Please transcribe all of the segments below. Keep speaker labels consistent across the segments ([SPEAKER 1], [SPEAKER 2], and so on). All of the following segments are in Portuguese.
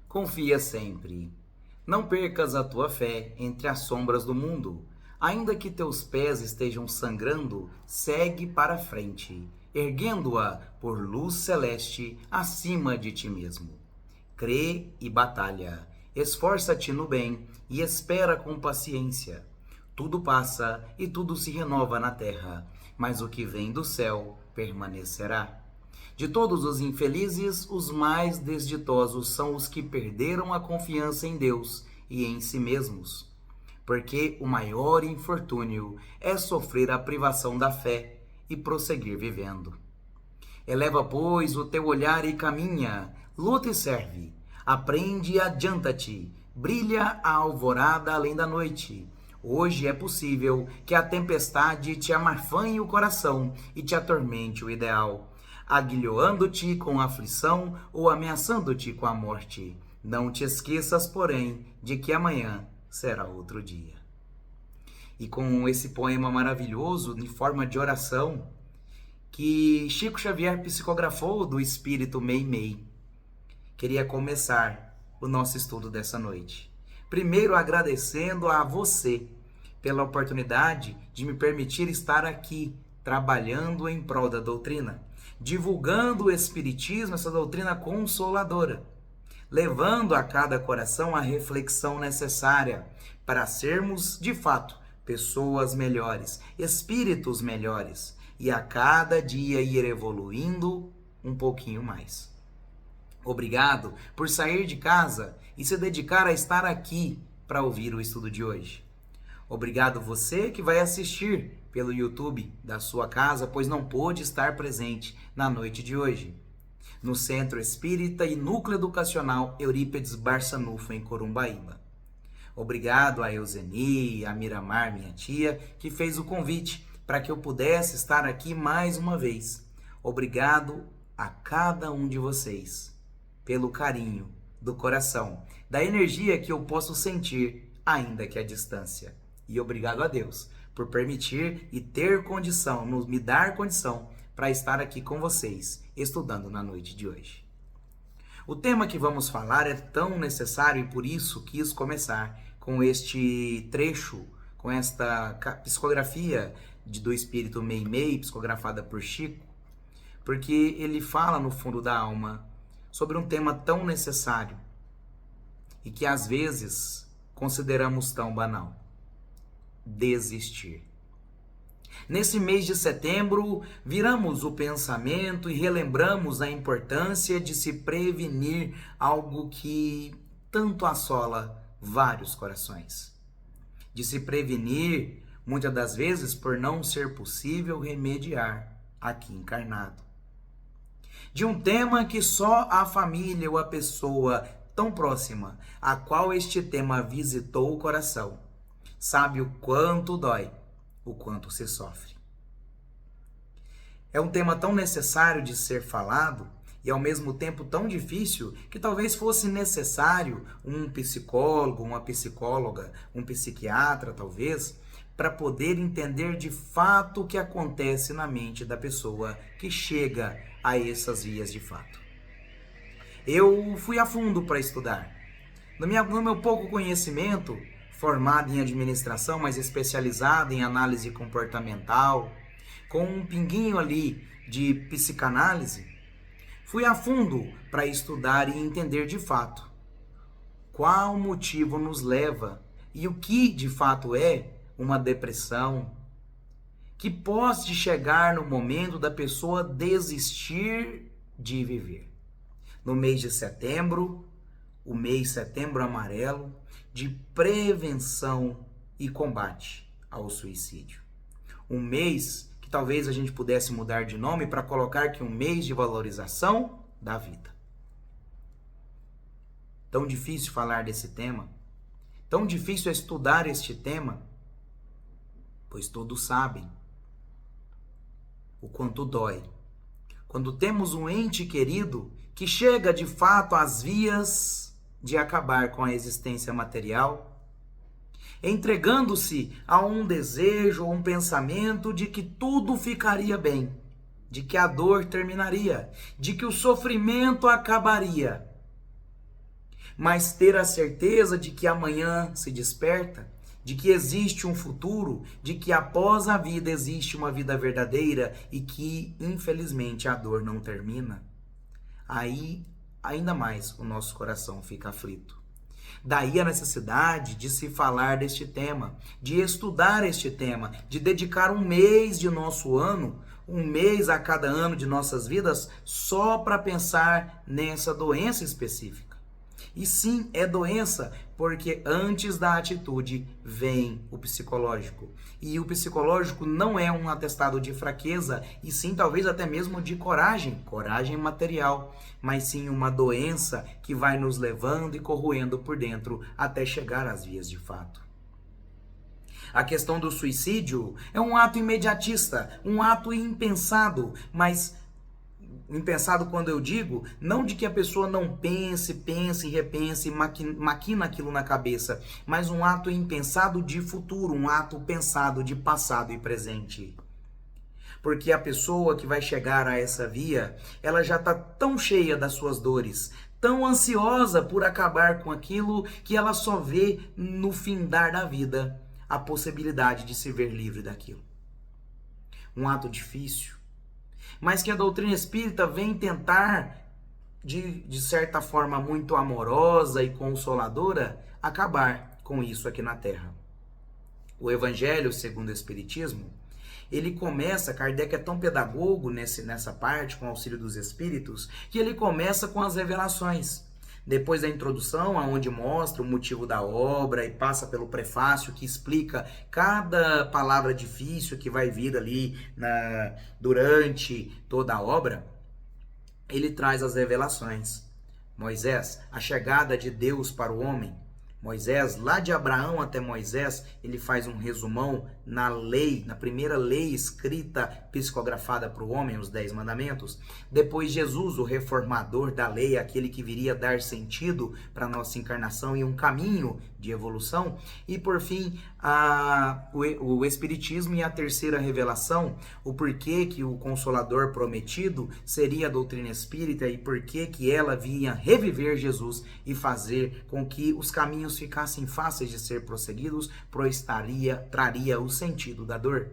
[SPEAKER 1] Confia sempre. Não percas a tua fé entre as sombras do mundo. Ainda que teus pés estejam sangrando, segue para frente, erguendo-a por luz celeste acima de ti mesmo. Crê e batalha. Esforça-te no bem e espera com paciência. Tudo passa e tudo se renova na terra, mas o que vem do céu permanecerá. De todos os infelizes, os mais desditosos são os que perderam a confiança em Deus e em si mesmos. Porque o maior infortúnio é sofrer a privação da fé e prosseguir vivendo. Eleva, pois, o teu olhar e caminha, luta e serve, aprende e adianta-te, brilha a alvorada além da noite. Hoje é possível que a tempestade te amarfanhe o coração e te atormente o ideal, aguilhoando-te com a aflição ou ameaçando-te com a morte. Não te esqueças, porém, de que amanhã será outro dia. E com esse poema maravilhoso, em forma de oração, que Chico Xavier psicografou do espírito Meimei, queria começar o nosso estudo dessa noite. Primeiro agradecendo a você pela oportunidade de me permitir estar aqui, trabalhando em prol da doutrina, divulgando o Espiritismo, essa doutrina consoladora, levando a cada coração a reflexão necessária para sermos, de fato, pessoas melhores, espíritos melhores, e a cada dia ir evoluindo um pouquinho mais. Obrigado por sair de casa e se dedicar a estar aqui para ouvir o estudo de hoje. Obrigado você que vai assistir pelo YouTube da sua casa, pois não pôde estar presente na noite de hoje, no Centro Espírita e Núcleo Educacional Eurípides Barçanufo, em Corumbaíba. Obrigado a Euseni, a Miramar, minha tia, que fez o convite para que eu pudesse estar aqui mais uma vez. Obrigado a cada um de vocês pelo carinho do coração, da energia que eu posso sentir, ainda que à distância. E obrigado a Deus por permitir e ter condição, me dar condição para estar aqui com vocês, estudando na noite de hoje. O tema que vamos falar é tão necessário e por isso quis começar com este trecho, com esta psicografia do espírito Meimei, psicografada por Chico, porque ele fala no fundo da alma sobre um tema tão necessário e que às vezes consideramos tão banal: desistir. Nesse mês de setembro, viramos o pensamento e relembramos a importância de se prevenir algo que tanto assola vários corações. De se prevenir, muitas das vezes, por não ser possível remediar aqui encarnado. De um tema que só a família ou a pessoa tão próxima a qual este tema visitou o coração sabe o quanto dói, o quanto se sofre. É um tema tão necessário de ser falado e ao mesmo tempo tão difícil que talvez fosse necessário um psicólogo, uma psicóloga, um psiquiatra talvez, para poder entender de fato o que acontece na mente da pessoa que chega a essas vias de fato. Eu fui a fundo para estudar. No meu pouco conhecimento, formado em administração, mas especializado em análise comportamental, com um pinguinho ali de psicanálise, fui a fundo para estudar e entender de fato qual motivo nos leva e o que de fato é uma depressão, que pode chegar no momento da pessoa desistir de viver. No mês de setembro, o mês Setembro Amarelo, de prevenção e combate ao suicídio. Um mês que talvez a gente pudesse mudar de nome para colocar que um mês de valorização da vida. Tão difícil falar desse tema, tão difícil estudar este tema, pois todos sabem o quanto dói quando temos um ente querido que chega de fato às vias de acabar com a existência material, entregando-se a um desejo ou um pensamento de que tudo ficaria bem, de que a dor terminaria, de que o sofrimento acabaria. mas ter a certeza de que amanhã se desperta, de que existe um futuro, de que após a vida existe uma vida verdadeira e que, infelizmente, a dor não termina. Aí, ainda mais, o nosso coração fica aflito. Daí a necessidade de se falar deste tema, de estudar este tema, de dedicar um mês de nosso ano, um mês a cada ano de nossas vidas, só para pensar nessa doença específica. E sim, é doença, porque antes da atitude vem o psicológico. E o psicológico não é um atestado de fraqueza, e sim talvez até mesmo de coragem material, mas sim uma doença que vai nos levando e corroendo por dentro até chegar às vias de fato. A questão do suicídio é um ato imediatista, um ato impensado, mas impensado quando eu digo, não de que a pessoa não pense e repense, maquina aquilo na cabeça, mas um ato impensado de futuro, um ato pensado de passado e presente. Porque a pessoa que vai chegar a essa via, ela já está tão cheia das suas dores, tão ansiosa por acabar com aquilo, que ela só vê no findar da vida a possibilidade de se ver livre daquilo. Um ato difícil, mas que a doutrina espírita vem tentar, de certa forma muito amorosa e consoladora, acabar com isso aqui na Terra. O Evangelho segundo o Espiritismo, ele começa, Kardec é tão pedagogo nessa parte, com o auxílio dos Espíritos, que ele começa com as revelações. Depois da introdução, onde mostra o motivo da obra e passa pelo prefácio que explica cada palavra difícil que vai vir ali durante toda a obra, ele traz as revelações. Moisés, a chegada de Deus para o homem. Moisés, lá de Abraão até Moisés, ele faz um resumão na lei, na primeira lei escrita, psicografada para o homem, os 10 mandamentos. Depois Jesus, o reformador da lei, aquele que viria dar sentido para a nossa encarnação e um caminho de evolução. E por fim, o Espiritismo e a terceira revelação, o porquê que o Consolador prometido seria a doutrina espírita e porquê que ela vinha reviver Jesus e fazer com que os caminhos ficassem fáceis de ser prosseguidos, pois traria o sentido da dor.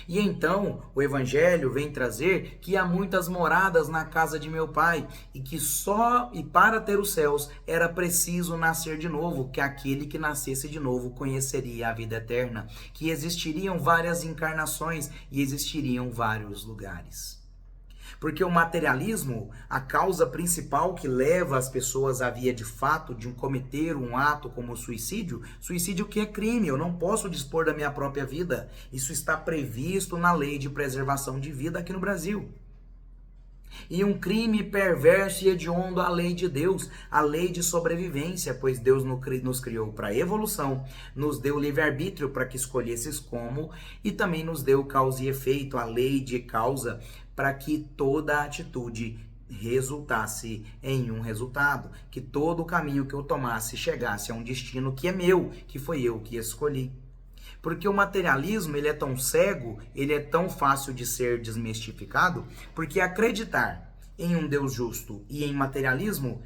[SPEAKER 1] E então o Evangelho vem trazer que há muitas moradas na casa de meu Pai e que só e para ter os céus era preciso nascer de novo, que aquele que nascesse de novo conheceria a vida eterna, que existiriam várias encarnações e existiriam vários lugares. Porque o materialismo, a causa principal que leva as pessoas à via de fato de cometer um ato como o suicídio que é crime, eu não posso dispor da minha própria vida. Isso está previsto na lei de preservação de vida aqui no Brasil. E um crime perverso e hediondo à lei de Deus, a lei de sobrevivência, pois Deus nos criou para evolução, nos deu livre-arbítrio para que escolhesses como, e também nos deu causa e efeito, a lei de causa, para que toda atitude resultasse em um resultado, que todo o caminho que eu tomasse chegasse a um destino que é meu, que foi eu que escolhi. Porque o materialismo, ele é tão cego, ele é tão fácil de ser desmistificado, porque acreditar em um Deus justo e em materialismo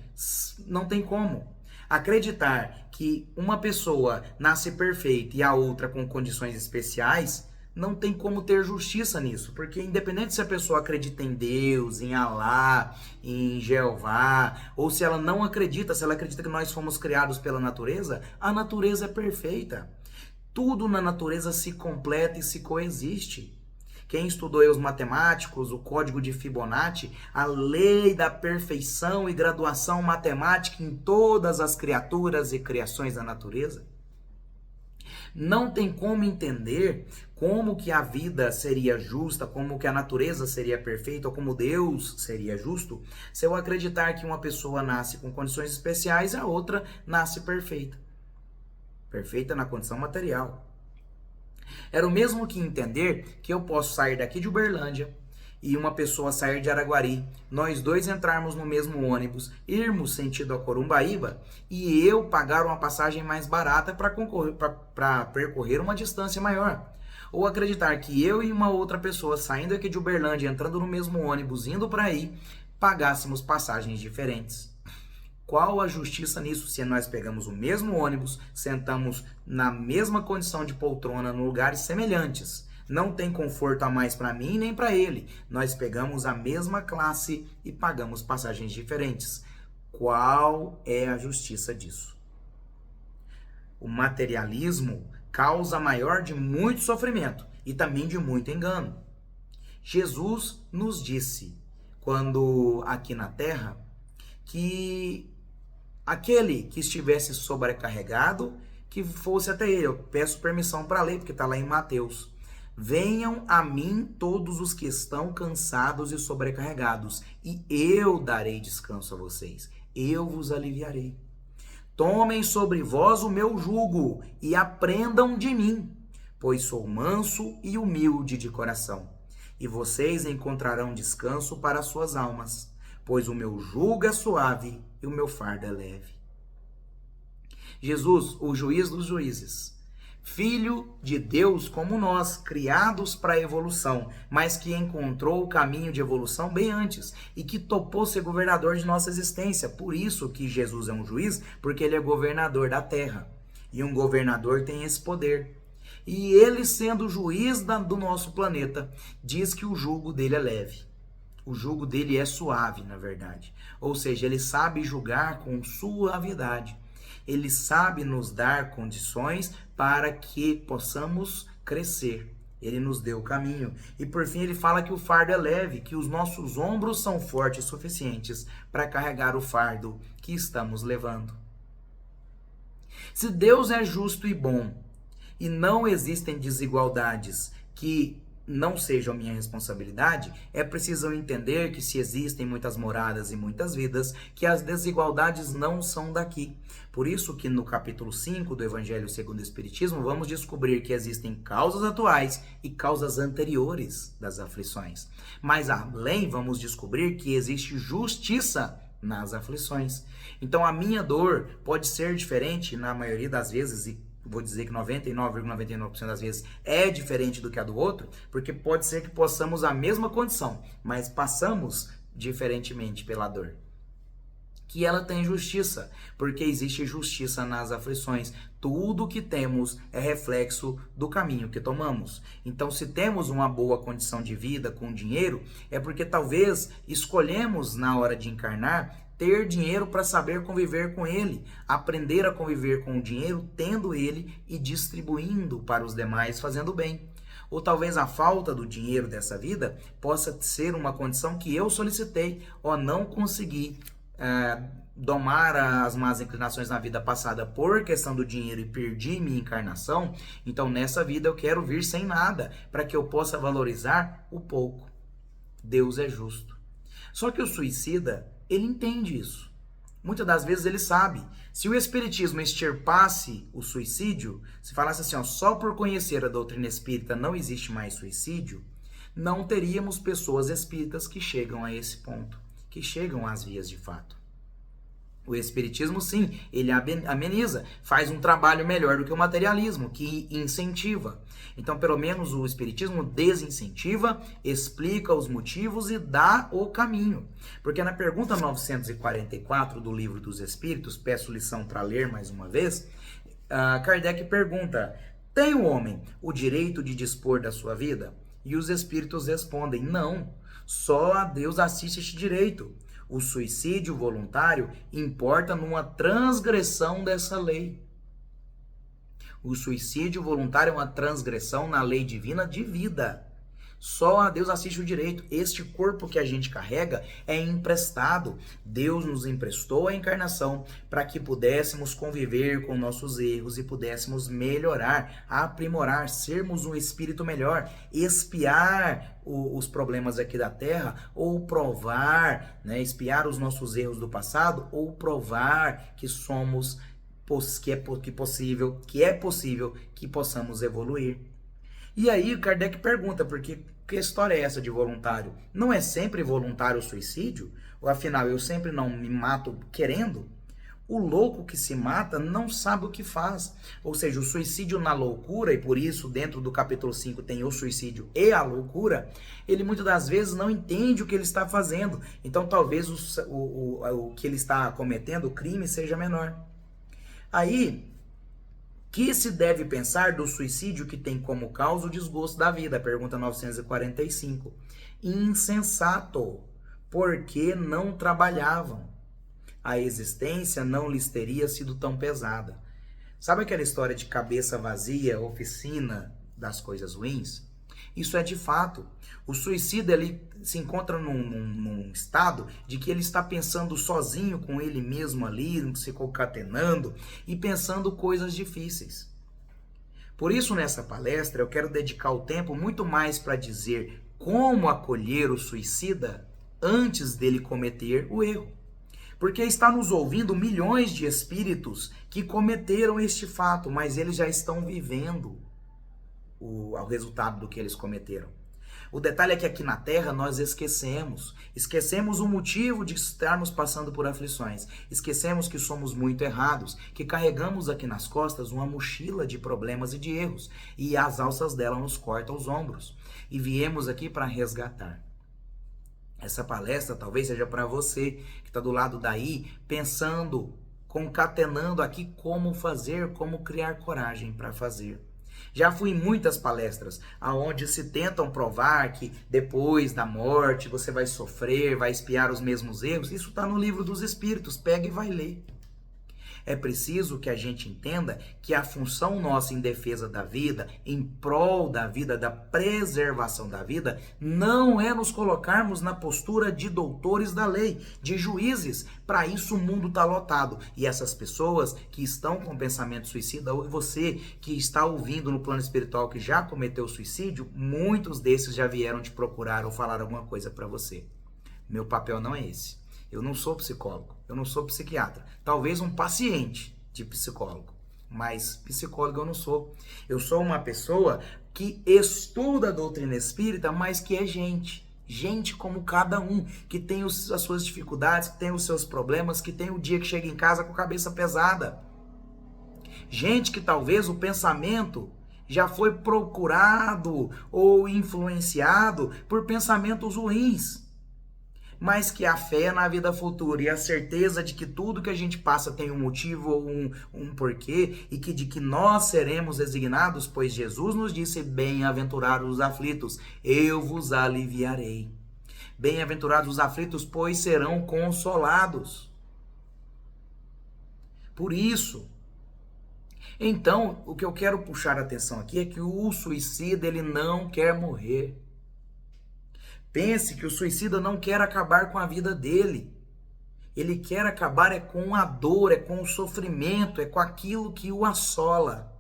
[SPEAKER 1] não tem como. Acreditar que uma pessoa nasce perfeita e a outra com condições especiais, não tem como ter justiça nisso, porque independente se a pessoa acredita em Deus, em Alá, em Jeová, ou se ela não acredita, se ela acredita que nós fomos criados pela natureza, a natureza é perfeita. Tudo na natureza se completa e se coexiste. Quem estudou aí os matemáticos, o código de Fibonacci, a lei da perfeição e graduação matemática em todas as criaturas e criações da natureza, não tem como entender como que a vida seria justa, como que a natureza seria perfeita, ou como Deus seria justo, se eu acreditar que uma pessoa nasce com condições especiais e a outra nasce perfeita. Perfeita na condição material. Era o mesmo que entender que eu posso sair daqui de Uberlândia e uma pessoa sair de Araguari, nós dois entrarmos no mesmo ônibus, irmos sentido a Corumbaíba e eu pagar uma passagem mais barata para percorrer uma distância maior. Ou acreditar que eu e uma outra pessoa saindo aqui de Uberlândia, entrando no mesmo ônibus, indo para aí, pagássemos passagens diferentes. Qual a justiça nisso se nós pegamos o mesmo ônibus, sentamos na mesma condição de poltrona, em lugares semelhantes? Não tem conforto a mais para mim nem para ele. Nós pegamos a mesma classe e pagamos passagens diferentes. Qual é a justiça disso? O materialismo causa maior de muito sofrimento e também de muito engano. Jesus nos disse, quando aqui na terra, que aquele que estivesse sobrecarregado, que fosse até ele. Eu peço permissão para ler, porque está lá em Mateus. Venham a mim todos os que estão cansados e sobrecarregados, e eu darei descanso a vocês. Eu vos aliviarei. Tomem sobre vós o meu jugo e aprendam de mim, pois sou manso e humilde de coração. E vocês encontrarão descanso para as suas almas, pois o meu jugo é suave e o meu fardo é leve. Jesus, o juiz dos juízes, Filho de Deus como nós, criados para a evolução, mas que encontrou o caminho de evolução bem antes e que topou ser governador de nossa existência. Por isso que Jesus é um juiz, porque ele é governador da terra. E um governador tem esse poder. E ele, sendo juiz do nosso planeta, diz que o jugo dele é leve. O jugo dele é suave, na verdade. Ou seja, ele sabe julgar com suavidade. Ele sabe nos dar condições para que possamos crescer. Ele nos deu o caminho. E por fim ele fala que o fardo é leve, que os nossos ombros são fortes o suficientes para carregar o fardo que estamos levando. Se Deus é justo e bom, e não existem desigualdades que não sejam minha responsabilidade, é preciso entender que se existem muitas moradas e muitas vidas, que as desigualdades não são daqui. Por isso que no capítulo 5 do Evangelho segundo o Espiritismo, vamos descobrir que existem causas atuais e causas anteriores das aflições. Mas além, vamos descobrir que existe justiça nas aflições. Então a minha dor pode ser diferente na maioria das vezes, e vou dizer que 99,99% das vezes é diferente do que a do outro, porque pode ser que possamos a mesma condição, mas passamos diferentemente pela dor. Que ela tem justiça, porque existe justiça nas aflições. Tudo que temos é reflexo do caminho que tomamos. Então, se temos uma boa condição de vida com dinheiro, é porque talvez escolhemos na hora de encarnar ter dinheiro para saber conviver com ele, aprender a conviver com o dinheiro, tendo ele e distribuindo para os demais, fazendo bem. Ou talvez a falta do dinheiro dessa vida possa ser uma condição que eu solicitei ou não consegui domar as más inclinações na vida passada por questão do dinheiro e perdi minha encarnação. Então nessa vida eu quero vir sem nada para que eu possa valorizar o pouco. Deus é justo. Só que o suicida, ele entende isso. Muitas das vezes ele sabe. Se o Espiritismo extirpasse o suicídio, se falasse assim, ó, só por conhecer a doutrina espírita não existe mais suicídio, não teríamos pessoas espíritas que chegam a esse ponto, que chegam às vias de fato. O Espiritismo, sim, ele ameniza, faz um trabalho melhor do que o materialismo, que incentiva. Então, pelo menos o Espiritismo desincentiva, explica os motivos e dá o caminho. Porque na pergunta 944 do Livro dos Espíritos, peço lição para ler mais uma vez, Kardec pergunta, tem o homem o direito de dispor da sua vida? E os Espíritos respondem, não, só a Deus assiste este direito. O suicídio voluntário importa numa transgressão dessa lei. O suicídio voluntário é uma transgressão na lei divina de vida. Só a Deus assiste o direito. Este corpo que a gente carrega é emprestado. Deus nos emprestou a encarnação para que pudéssemos conviver com nossos erros e pudéssemos melhorar, aprimorar, sermos um espírito melhor, expiar os problemas aqui da Terra ou provar, expiar os nossos erros do passado ou provar que somos, que é possível que possamos evoluir. E aí o Kardec pergunta, porque que história é essa de voluntário? Não é sempre voluntário o suicídio? Ou afinal, eu sempre não me mato querendo? O louco que se mata não sabe o que faz. Ou seja, o suicídio na loucura, e por isso dentro do capítulo 5 tem o suicídio e a loucura, ele muitas das vezes não entende o que ele está fazendo. Então talvez o que ele está cometendo, o crime, seja menor. Aí, que se deve pensar do suicídio que tem como causa o desgosto da vida? Pergunta 945. Insensato, porque não trabalhavam. A existência não lhes teria sido tão pesada. Sabe aquela história de cabeça vazia, oficina das coisas ruins? Isso é de fato. O suicida ele se encontra num estado de que ele está pensando sozinho com ele mesmo ali, se concatenando e pensando coisas difíceis. Por isso, nessa palestra, eu quero dedicar o tempo muito mais para dizer como acolher o suicida antes dele cometer o erro. Porque está nos ouvindo milhões de espíritos que cometeram este fato, mas eles já estão vivendo o resultado do que eles cometeram. O detalhe é que aqui na Terra nós esquecemos o motivo de estarmos passando por aflições, esquecemos que somos muito errados, que carregamos aqui nas costas uma mochila de problemas e de erros, e as alças dela nos cortam os ombros, e viemos aqui para resgatar. Essa palestra talvez seja para você que está do lado daí, pensando, concatenando aqui como fazer, como criar coragem para fazer. Já fui em muitas palestras onde se tentam provar que depois da morte você vai sofrer, vai expiar os mesmos erros. Isso está no Livro dos Espíritos, pega e vai ler. É preciso que a gente entenda que a função nossa em defesa da vida, em prol da vida, da preservação da vida, não é nos colocarmos na postura de doutores da lei, de juízes. Para isso o mundo está lotado. E essas pessoas que estão com pensamento suicida, ou você que está ouvindo no plano espiritual que já cometeu suicídio, muitos desses já vieram te procurar ou falar alguma coisa para você. Meu papel não é esse. Eu não sou psicólogo, eu não sou psiquiatra. Talvez um paciente de psicólogo, mas psicólogo eu não sou. Eu sou uma pessoa que estuda a doutrina espírita, mas que é gente. Gente como cada um, que tem as suas dificuldades, que tem os seus problemas, que tem o dia que chega em casa com a cabeça pesada. Gente que talvez o pensamento já foi procurado ou influenciado por pensamentos ruins. Mas que a fé na vida futura e a certeza de que tudo que a gente passa tem um motivo ou um porquê, e que de que nós seremos designados, pois Jesus nos disse: bem-aventurados os aflitos, eu vos aliviarei. Bem-aventurados os aflitos, pois serão consolados. Por isso, então, o que eu quero puxar a atenção aqui é que o suicida, ele não quer morrer. Pense que o suicida não quer acabar com a vida dele. Ele quer acabar com a dor, com o sofrimento, com aquilo que o assola.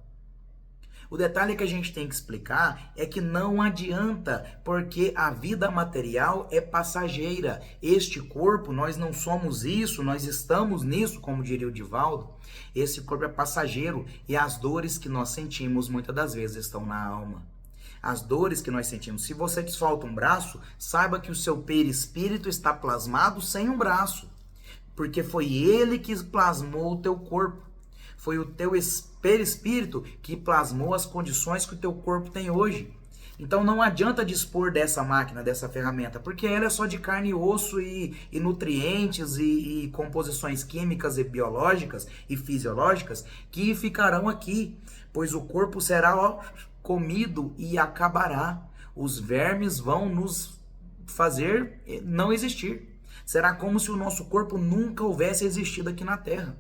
[SPEAKER 1] O detalhe que a gente tem que explicar é que não adianta, porque a vida material é passageira. Este corpo, nós não somos isso, nós estamos nisso, como diria o Divaldo. Esse corpo é passageiro e as dores que nós sentimos muitas das vezes estão na alma. As dores que nós sentimos. Se você te falta um braço, saiba que o seu perispírito está plasmado sem um braço. Porque foi ele que plasmou o teu corpo. Foi o teu perispírito que plasmou as condições que o teu corpo tem hoje. Então não adianta dispor dessa máquina, dessa ferramenta, porque ela é só de carne e osso e nutrientes e composições químicas e biológicas e fisiológicas que ficarão aqui. Pois o corpo será comido e acabará. Os vermes vão nos fazer não existir. Será como se o nosso corpo nunca houvesse existido aqui na Terra.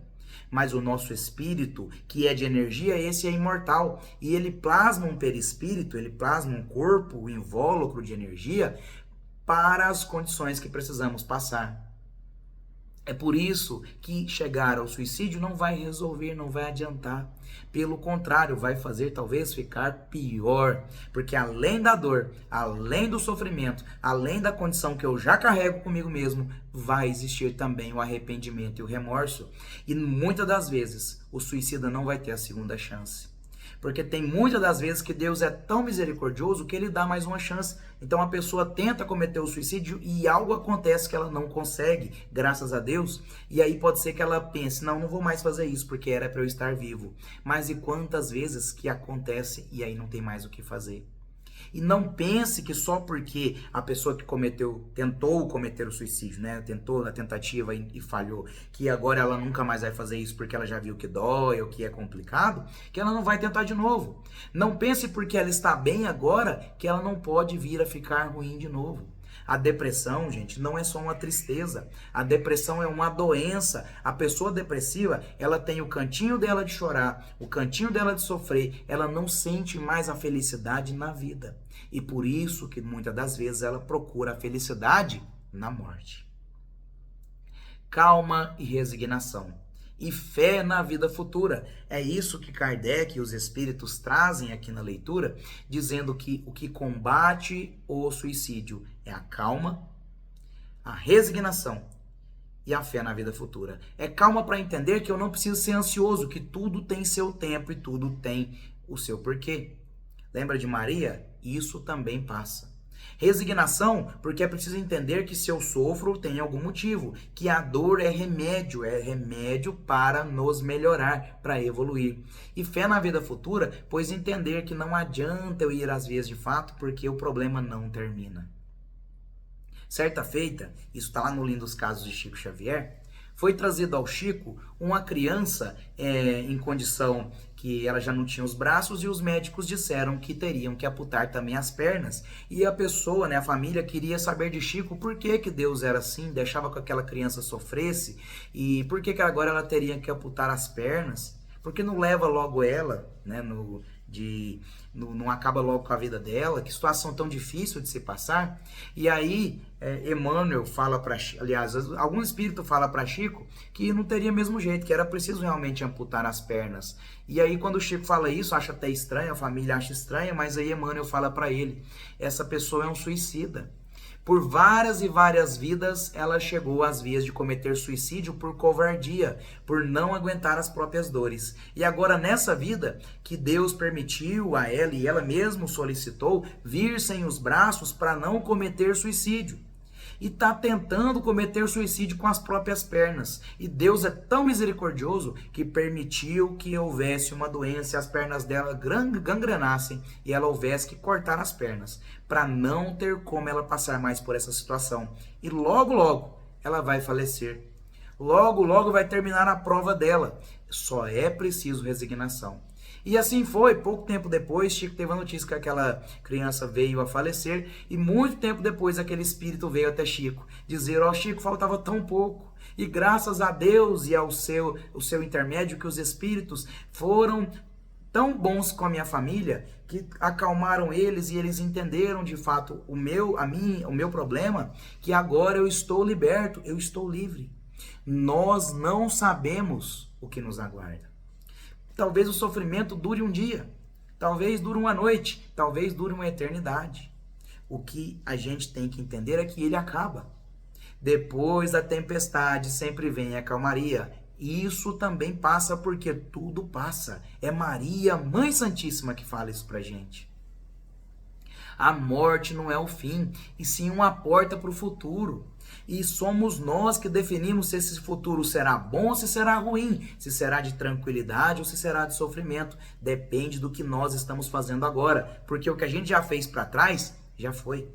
[SPEAKER 1] Mas o nosso espírito, que é de energia, esse é imortal. E ele plasma um perispírito, ele plasma um corpo, um invólucro de energia para as condições que precisamos passar. É por isso que chegar ao suicídio não vai resolver, não vai adiantar. Pelo contrário, vai fazer talvez ficar pior. Porque além da dor, além do sofrimento, além da condição que eu já carrego comigo mesmo, vai existir também o arrependimento e o remorso. E muitas das vezes, o suicida não vai ter a segunda chance. Porque tem muitas das vezes que Deus é tão misericordioso que ele dá mais uma chance. Então a pessoa tenta cometer o suicídio e algo acontece que ela não consegue, graças a Deus. E aí pode ser que ela pense, não vou mais fazer isso porque era para eu estar vivo. Mas e quantas vezes que acontece e aí não tem mais o que fazer? E não pense que só porque a pessoa que tentou cometer o suicídio, né? Tentou na tentativa e falhou, que agora ela nunca mais vai fazer isso porque ela já viu que dói ou que é complicado, que ela não vai tentar de novo. Não pense porque ela está bem agora que ela não pode vir a ficar ruim de novo. A depressão, gente, não é só uma tristeza. A depressão é uma doença. A pessoa depressiva, ela tem o cantinho dela de chorar, o cantinho dela de sofrer. Ela não sente mais a felicidade na vida. E por isso que muitas das vezes ela procura a felicidade na morte. Calma e resignação. E fé na vida futura. É isso que Kardec e os espíritos trazem aqui na leitura, dizendo que o que combate o suicídio é a calma, a resignação e a fé na vida futura. É calma para entender que eu não preciso ser ansioso, que tudo tem seu tempo e tudo tem o seu porquê. Lembra de Maria? Isso também passa. Resignação, porque é preciso entender que se eu sofro, tem algum motivo, que a dor é remédio para nos melhorar, para evoluir. E fé na vida futura, pois entender que não adianta eu ir às vias de fato, porque o problema não termina. Certa feita, isso está lá no Lindos Casos de Chico Xavier, foi trazido ao Chico uma criança em condição que ela já não tinha os braços e os médicos disseram que teriam que amputar também as pernas. E a pessoa, né, a família, queria saber de Chico por que Deus era assim, deixava que aquela criança sofresse e por que agora ela teria que amputar as pernas. Porque não leva logo ela, né, não acaba logo com a vida dela, que situação tão difícil de se passar. E aí Emmanuel fala para, aliás, algum espírito fala para Chico que não teria mesmo jeito, que era preciso realmente amputar as pernas. E aí quando o Chico fala isso, acha até estranho, a família acha estranha, mas aí Emmanuel fala para ele, essa pessoa é um suicida. Por várias e várias vidas, ela chegou às vias de cometer suicídio por covardia, por não aguentar as próprias dores. E agora, nessa vida, que Deus permitiu a ela, e ela mesma solicitou, vir sem os braços para não cometer suicídio. E está tentando cometer suicídio com as próprias pernas. E Deus é tão misericordioso que permitiu que houvesse uma doença e as pernas dela gangrenassem e ela houvesse que cortar as pernas, para não ter como ela passar mais por essa situação. E logo, logo, ela vai falecer. Logo, logo vai terminar a prova dela. Só é preciso resignação. E assim foi, pouco tempo depois, Chico teve a notícia que aquela criança veio a falecer, e muito tempo depois aquele espírito veio até Chico, dizer, Chico, faltava tão pouco, e graças a Deus e ao seu intermédio que os espíritos foram tão bons com a minha família, que acalmaram eles e eles entenderam de fato o meu problema, que agora eu estou liberto, eu estou livre. Nós não sabemos o que nos aguarda. Talvez o sofrimento dure um dia, talvez dure uma noite, talvez dure uma eternidade. O que a gente tem que entender é que ele acaba. Depois da tempestade sempre vem a calmaria. Isso também passa porque tudo passa. É Maria, Mãe Santíssima, que fala isso pra gente. A morte não é o fim, e sim uma porta para o futuro. E somos nós que definimos se esse futuro será bom ou se será ruim, se será de tranquilidade ou se será de sofrimento. Depende do que nós estamos fazendo agora, porque o que a gente já fez para trás, já foi.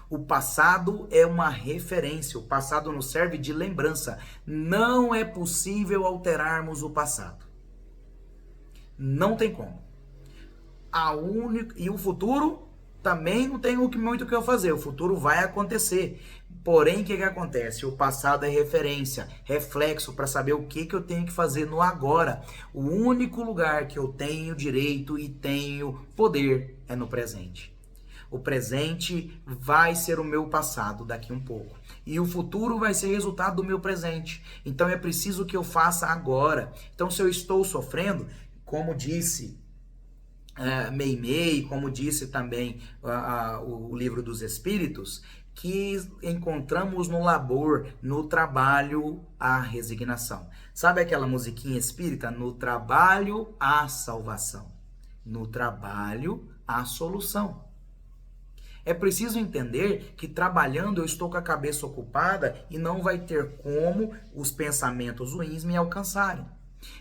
[SPEAKER 1] O passado é uma referência, o passado nos serve de lembrança. Não é possível alterarmos o passado. Não tem como. E o futuro também não tem muito o que eu fazer, o futuro vai acontecer. Porém, o que acontece? O passado é referência, reflexo para saber o que eu tenho que fazer no agora. O único lugar que eu tenho direito e tenho poder é no presente. O presente vai ser o meu passado daqui um pouco. E o futuro vai ser resultado do meu presente. Então é preciso que eu faça agora. Então se eu estou sofrendo, como disse Meimei, como disse também o Livro dos Espíritos, que encontramos no labor, no trabalho, a resignação. Sabe aquela musiquinha espírita? No trabalho, a salvação. No trabalho, há solução. É preciso entender que trabalhando eu estou com a cabeça ocupada e não vai ter como os pensamentos ruins me alcançarem.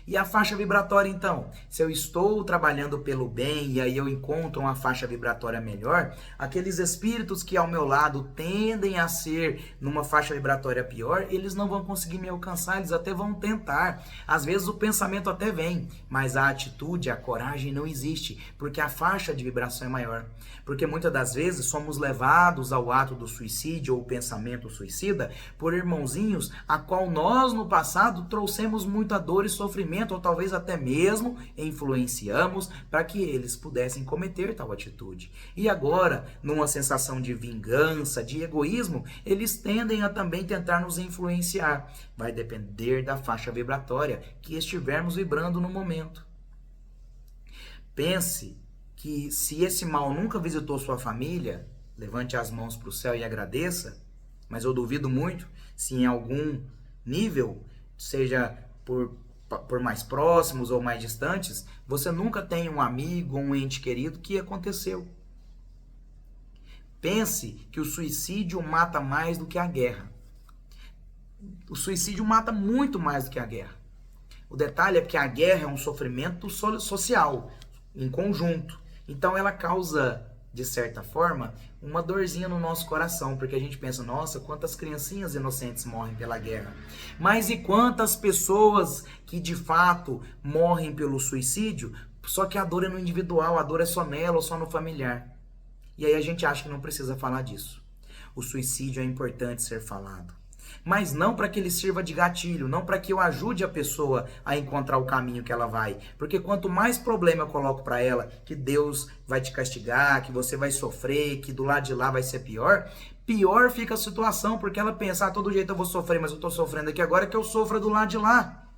[SPEAKER 1] E a faixa vibratória, então? Se eu estou trabalhando pelo bem e aí eu encontro uma faixa vibratória melhor, aqueles espíritos que ao meu lado tendem a ser numa faixa vibratória pior, eles não vão conseguir me alcançar, eles até vão tentar. Às vezes o pensamento até vem, mas a atitude, a coragem não existe, porque a faixa de vibração é maior. Porque muitas das vezes somos levados ao ato do suicídio ou pensamento suicida por irmãozinhos a qual nós no passado trouxemos muita dor e sofrimento, ou talvez até mesmo influenciamos para que eles pudessem cometer tal atitude. E agora, numa sensação de vingança, de egoísmo, eles tendem a também tentar nos influenciar. Vai depender da faixa vibratória que estivermos vibrando no momento. Pense que se esse mal nunca visitou sua família, levante as mãos para o céu e agradeça, mas eu duvido muito se em algum nível, seja por mais próximos ou mais distantes, você nunca tem um amigo ou um ente querido que aconteceu. Pense que o suicídio mata mais do que a guerra. O suicídio mata muito mais do que a guerra. O detalhe é que a guerra é um sofrimento social, em conjunto. Então ela causa, de certa forma, uma dorzinha no nosso coração, porque a gente pensa, nossa, quantas criancinhas inocentes morrem pela guerra. Mas e quantas pessoas que de fato morrem pelo suicídio, só que a dor é no individual, a dor é só nela ou só no familiar. E aí a gente acha que não precisa falar disso. O suicídio é importante ser falado. Mas não para que ele sirva de gatilho, não para que eu ajude a pessoa a encontrar o caminho que ela vai. Porque quanto mais problema eu coloco para ela, que Deus vai te castigar, que você vai sofrer, que do lado de lá vai ser pior, pior fica a situação, porque ela pensa, todo jeito eu vou sofrer, mas eu estou sofrendo aqui agora, que eu sofra do lado de lá.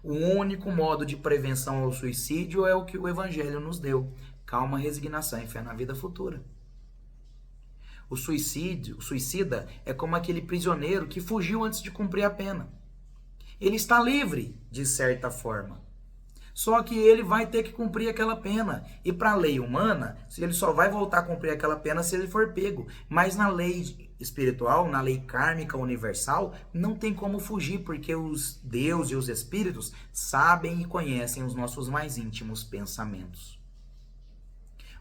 [SPEAKER 1] O único modo de prevenção ao suicídio é o que o Evangelho nos deu: calma, resignação e fé na vida futura. O suicida é como aquele prisioneiro que fugiu antes de cumprir a pena. Ele está livre, de certa forma. Só que ele vai ter que cumprir aquela pena. E para a lei humana, ele só vai voltar a cumprir aquela pena se ele for pego. Mas na lei espiritual, na lei kármica universal, não tem como fugir, porque os Deus e os espíritos sabem e conhecem os nossos mais íntimos pensamentos.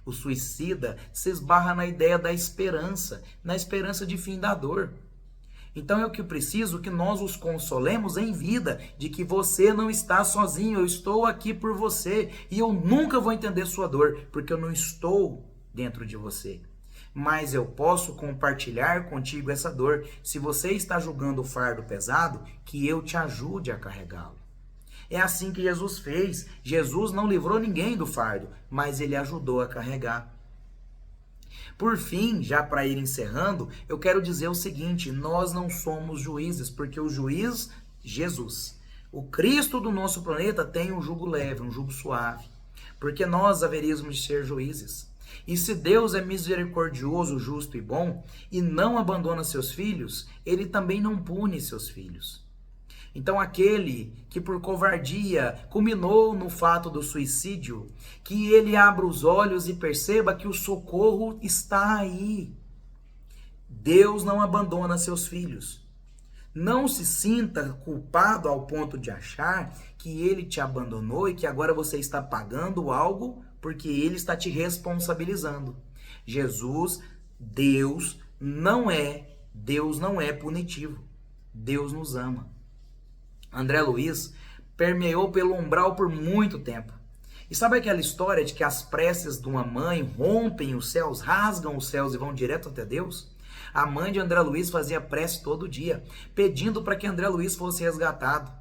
[SPEAKER 1] O suicida se esbarra na ideia da esperança, na esperança de fim da dor. Então é que preciso que nós os consolemos em vida, de que você não está sozinho, eu estou aqui por você e eu nunca vou entender sua dor, porque eu não estou dentro de você. Mas eu posso compartilhar contigo essa dor. Se você está julgando o fardo pesado, que eu te ajude a carregá-lo. É assim que Jesus fez. Jesus não livrou ninguém do fardo, mas ele ajudou a carregar. Por fim, já para ir encerrando, eu quero dizer o seguinte: nós não somos juízes, porque o juiz, Jesus, o Cristo do nosso planeta, tem um jugo leve, um jugo suave, porque nós haveríamos de ser juízes. E se Deus é misericordioso, justo e bom, e não abandona seus filhos, ele também não pune seus filhos. Então aquele que por covardia culminou no fato do suicídio, que ele abra os olhos e perceba que o socorro está aí. Deus não abandona seus filhos. Não se sinta culpado ao ponto de achar que ele te abandonou e que agora você está pagando algo porque ele está te responsabilizando. Jesus, Deus não é punitivo. Deus nos ama. André Luiz permeou pelo umbral por muito tempo. E sabe aquela história de que as preces de uma mãe rompem os céus, rasgam os céus e vão direto até Deus? A mãe de André Luiz fazia prece todo dia, pedindo para que André Luiz fosse resgatado.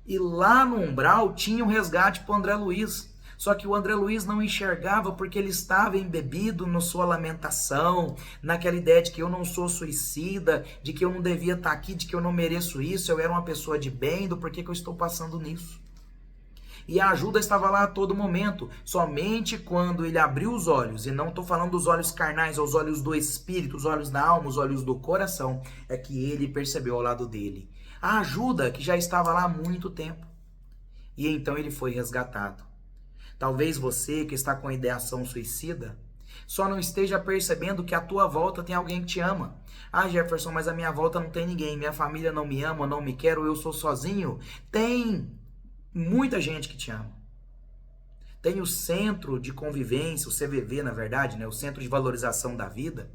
[SPEAKER 1] E lá no umbral tinha um resgate para André Luiz. Só que o André Luiz não enxergava porque ele estava embebido na sua lamentação, naquela ideia de que eu não sou suicida, de que eu não devia estar aqui, de que eu não mereço isso, eu era uma pessoa de bem, do porquê que eu estou passando nisso. E a ajuda estava lá a todo momento, somente quando ele abriu os olhos, e não estou falando dos olhos carnais, os olhos do espírito, os olhos da alma, os olhos do coração, é que ele percebeu ao lado dele a ajuda que já estava lá há muito tempo. E então ele foi resgatado. Talvez você que está com ideação suicida só não esteja percebendo que à tua volta tem alguém que te ama. Ah, Jefferson, mas a minha volta não tem ninguém, minha família não me ama, não me quer, ou eu sou sozinho. Tem muita gente que te ama. Tem o Centro de Convivência, o CVV, na verdade, né? O Centro de Valorização da Vida,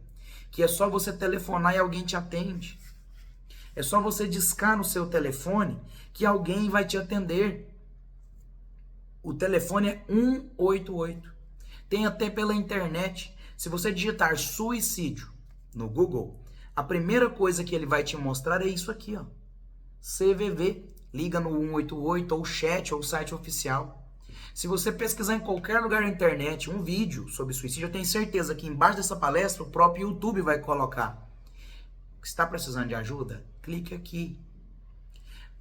[SPEAKER 1] que é só você telefonar e alguém te atende. É só você discar no seu telefone que alguém vai te atender. O telefone é 188. Tem até pela internet. Se você digitar suicídio no Google, a primeira coisa que ele vai te mostrar é isso aqui, ó. CVV. Liga no 188 ou chat ou site oficial. Se você pesquisar em qualquer lugar na internet um vídeo sobre suicídio, eu tenho certeza que embaixo dessa palestra o próprio YouTube vai colocar. Está precisando de ajuda? Clique aqui.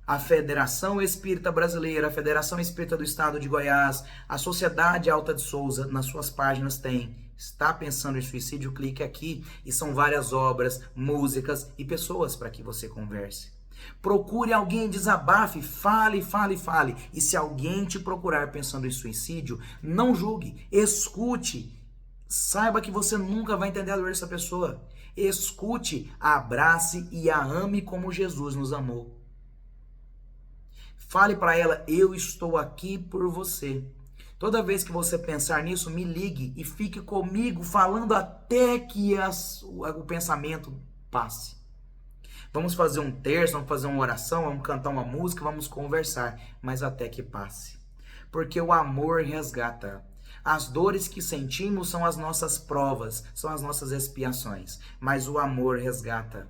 [SPEAKER 1] A Federação Espírita Brasileira, a Federação Espírita do Estado de Goiás, a Sociedade Alta de Souza, nas suas páginas tem. Está pensando em suicídio? Clique aqui. E são várias obras, músicas e pessoas para que você converse. Procure alguém, desabafe, fale. E se alguém te procurar pensando em suicídio, não julgue, escute. Saiba que você nunca vai entender a dor dessa pessoa. Escute, abrace e a ame como Jesus nos amou. Fale para ela, eu estou aqui por você. Toda vez que você pensar nisso, me ligue e fique comigo falando até que o pensamento passe. Vamos fazer um terço, vamos fazer uma oração, vamos cantar uma música, vamos conversar, mas até que passe. Porque o amor resgata. As dores que sentimos são as nossas provas, são as nossas expiações, mas o amor resgata.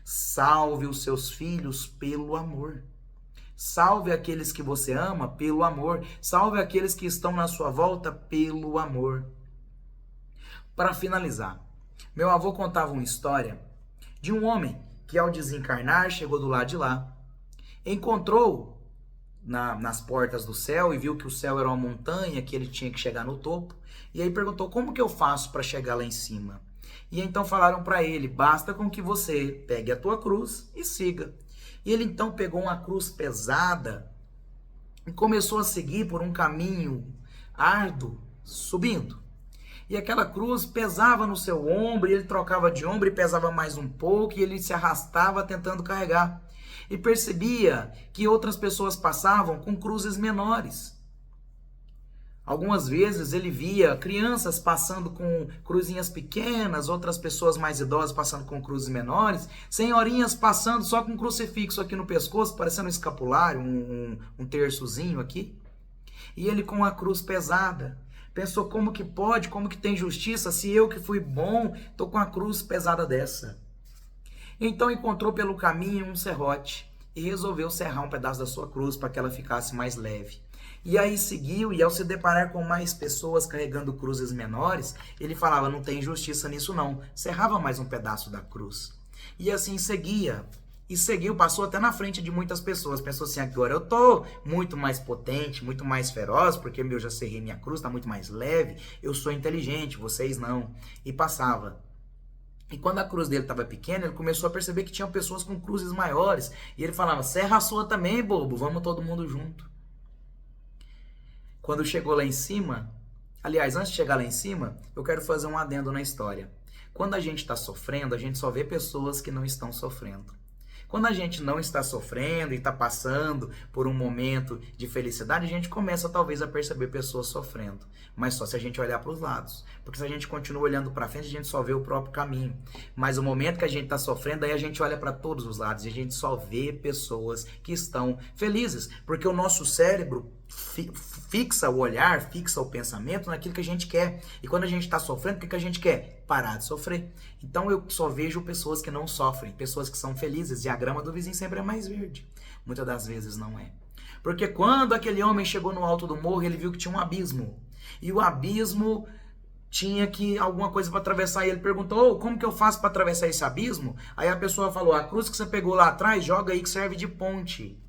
[SPEAKER 1] Salve os seus filhos pelo amor. Salve aqueles que você ama pelo amor. Salve aqueles que estão na sua volta pelo amor. Para finalizar, meu avô contava uma história de um homem que ao desencarnar chegou do lado de lá, encontrou nas portas do céu e viu que o céu era uma montanha, que ele tinha que chegar no topo, e aí perguntou, como que eu faço para chegar lá em cima? E então falaram para ele, basta com que você pegue a tua cruz e siga. E ele então pegou uma cruz pesada e começou a seguir por um caminho árduo, subindo. E aquela cruz pesava no seu ombro, e ele trocava de ombro e pesava mais um pouco, e ele se arrastava tentando carregar. E percebia que outras pessoas passavam com cruzes menores. Algumas vezes ele via crianças passando com cruzinhas pequenas, outras pessoas mais idosas passando com cruzes menores, senhorinhas passando só com um crucifixo aqui no pescoço, parecendo um escapulário, um terçozinho aqui. E ele com a cruz pesada. Pensou, como que pode, como que tem justiça, se eu que fui bom, estou com a cruz pesada dessa. Então encontrou pelo caminho um serrote e resolveu serrar um pedaço da sua cruz para que ela ficasse mais leve. E aí seguiu, e ao se deparar com mais pessoas carregando cruzes menores, ele falava, não tem justiça nisso não, serrava mais um pedaço da cruz. E assim seguia. E seguiu, passou até na frente de muitas pessoas. Pensou assim, agora eu tô muito mais potente, muito mais feroz, porque eu já serrei minha cruz, tá muito mais leve, eu sou inteligente, vocês não. E passava. E quando a cruz dele estava pequena, ele começou a perceber que tinham pessoas com cruzes maiores. E ele falava, serra a sua também, bobo, vamos todo mundo junto. Quando chegou lá em cima, aliás, antes de chegar lá em cima, eu quero fazer um adendo na história. Quando a gente está sofrendo, a gente só vê pessoas que não estão sofrendo. Quando a gente não está sofrendo e está passando por um momento de felicidade, a gente começa talvez a perceber pessoas sofrendo. Mas só se a gente olhar para os lados. Porque se a gente continua olhando para frente, a gente só vê o próprio caminho. Mas o momento que a gente está sofrendo, aí a gente olha para todos os lados e a gente só vê pessoas que estão felizes. Porque o nosso cérebro fixa o olhar, fixa o pensamento naquilo que a gente quer. E quando a gente está sofrendo, o que a gente quer? Parar de sofrer. Então eu só vejo pessoas que não sofrem, pessoas que são felizes, e a grama do vizinho sempre é mais verde. Muitas das vezes não é. Porque quando aquele homem chegou no alto do morro, ele viu que tinha um abismo. E o abismo tinha que alguma coisa para atravessar, e ele perguntou, como que eu faço para atravessar esse abismo? Aí a pessoa falou, a cruz que você pegou lá atrás, joga aí que serve de ponte.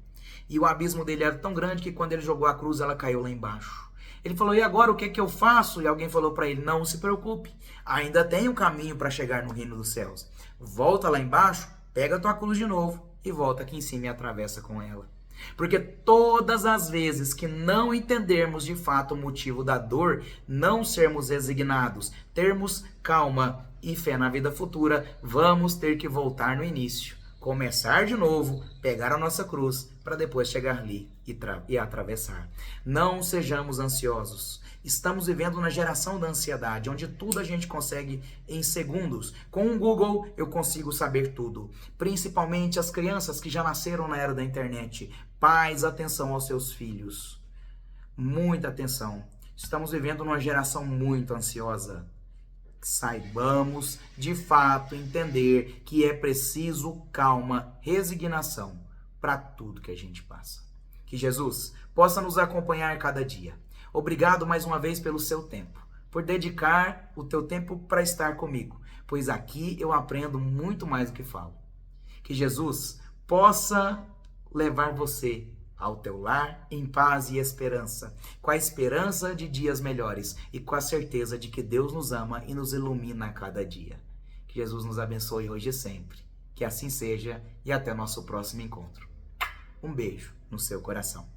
[SPEAKER 1] E o abismo dele era tão grande que quando ele jogou a cruz, ela caiu lá embaixo. Ele falou, e agora o que que eu faço? E alguém falou para ele, não se preocupe, ainda tem um caminho para chegar no reino dos céus. Volta lá embaixo, pega a tua cruz de novo e volta aqui em cima e atravessa com ela. Porque todas as vezes que não entendermos de fato o motivo da dor, não sermos resignados, termos calma e fé na vida futura, vamos ter que voltar no início, começar de novo, pegar a nossa cruz para depois chegar ali e atravessar. Não sejamos ansiosos. Estamos vivendo na geração da ansiedade, onde tudo a gente consegue em segundos. Com um Google eu consigo saber tudo. Principalmente as crianças que já nasceram na era da internet. Pais, atenção aos seus filhos. Muita atenção. Estamos vivendo numa geração muito ansiosa. Saibamos, de fato, entender que é preciso calma, resignação para tudo que a gente passa. Que Jesus possa nos acompanhar cada dia. Obrigado mais uma vez pelo seu tempo, por dedicar o teu tempo para estar comigo, pois aqui eu aprendo muito mais do que falo. Que Jesus possa levar você ao teu lar em paz e esperança, com a esperança de dias melhores e com a certeza de que Deus nos ama e nos ilumina a cada dia. Que Jesus nos abençoe hoje e sempre. Que assim seja e até nosso próximo encontro. Um beijo no seu coração.